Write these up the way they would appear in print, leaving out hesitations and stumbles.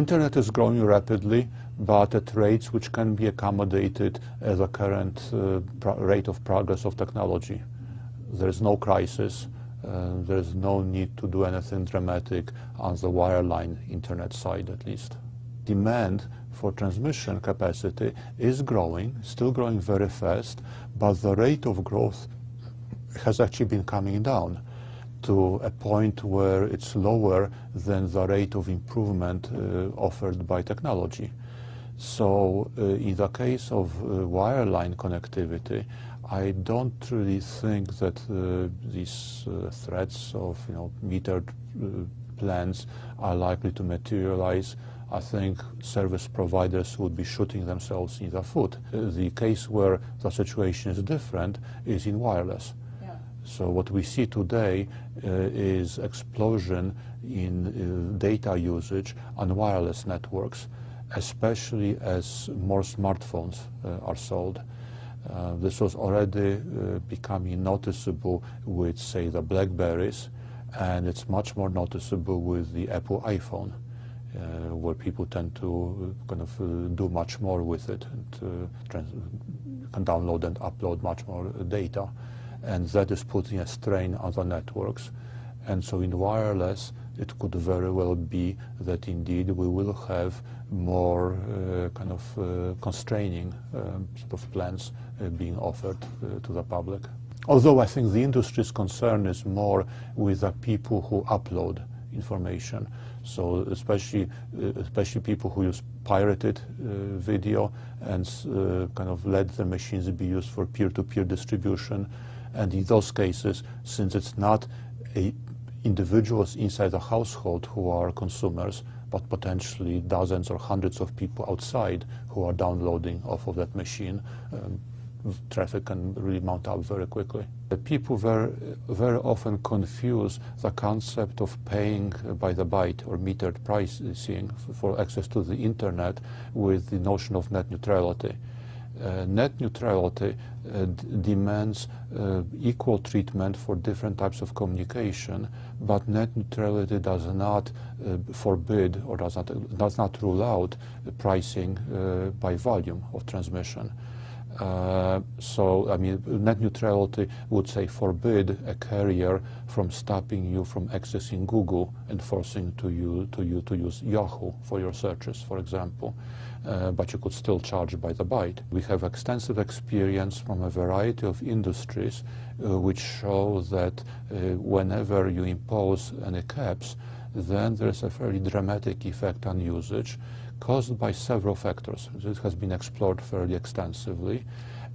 Internet is growing rapidly, but at rates which can be accommodated as a current rate of progress of technology. There is no crisis. There is no need to do anything dramatic on the wireline Internet side, at least. Demand for transmission capacity is growing, still growing very fast, but the rate of growth has actually been coming down to a point where it's lower than the rate of improvement offered by technology. So in the case of wireline connectivity, I don't really think that these threats of metered plans are likely to materialize. I think service providers would be shooting themselves in the foot. The case where the situation is different is in wireless. So what we see today is explosion in data usage on wireless networks, especially as more smartphones are sold. This was already becoming noticeable with, say, the BlackBerries, and it's much more noticeable with the Apple iPhone, where people tend to kind of do much more with it and can download and upload much more data. And that is putting a strain on the networks. And so in wireless, it could very well be that indeed we will have more kind of constraining sort of plans being offered to the public. Although I think the industry's concern is more with the people who upload information. So especially people who use pirated video and kind of let their machines be used for peer-to-peer distribution. And in those cases, since it's not individuals inside the household who are consumers, but potentially dozens or hundreds of people outside who are downloading off of that machine, traffic can really mount up very quickly. People very often confuse the concept of paying by the byte or metered pricing for access to the Internet with the notion of net neutrality. Net neutrality demands equal treatment for different types of communication, but net neutrality does not forbid or does not rule out pricing by volume of transmission. So, I mean, net neutrality would say forbid a carrier from stopping you from accessing Google and forcing you to use Yahoo for your searches, for example. But you could still charge by the byte. We have extensive experience from a variety of industries which show that whenever you impose any caps, then there's a very dramatic effect on usage caused by several factors. This has been explored fairly extensively.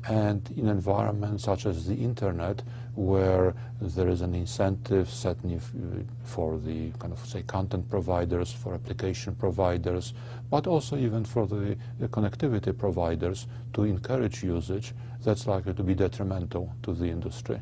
And in environments such as the Internet, where there is an incentive set for the kind of, say, content providers, for application providers, but also even for the connectivity providers to encourage usage, that's likely to be detrimental to the industry.